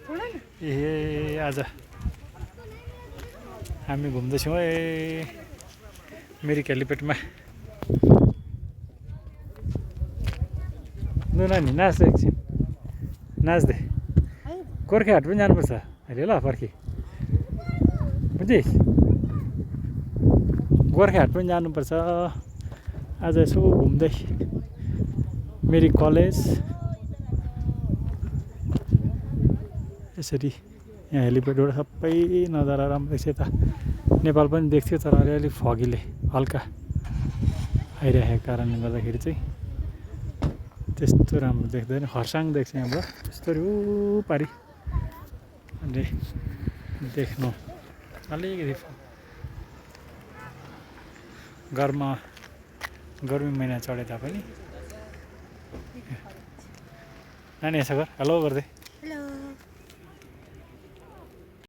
ए आज हामी घुम्दैछौँ है मिरिक हेलिप्याडमा। नानी नाच्छ एकछिन नाच्दै गोर्खाहाट पनि जानुपर्छ अहिले ल पर्खी बुझिस् गोर्खाहाट पनि जानुपर्छ आज यसो घुम्दै मिरिक कलेज यसरी यहाँ हेलिप्याडबाट सबै नजारा राम्रो देख्छ। यता नेपाल पनि देख्थ्यो तर अलिअलि फगीले हल्का आइरहेको कारणले गर्दाखेरि चाहिँ त्यस्तो राम्रो देख्दैन। खरसाङ देख्छ यहाँबाट त्यस्तरी पारि अनि देख्नु अलिकति गर्मी महिना चढे तापनि नानी यसो गर हेलो गर्दै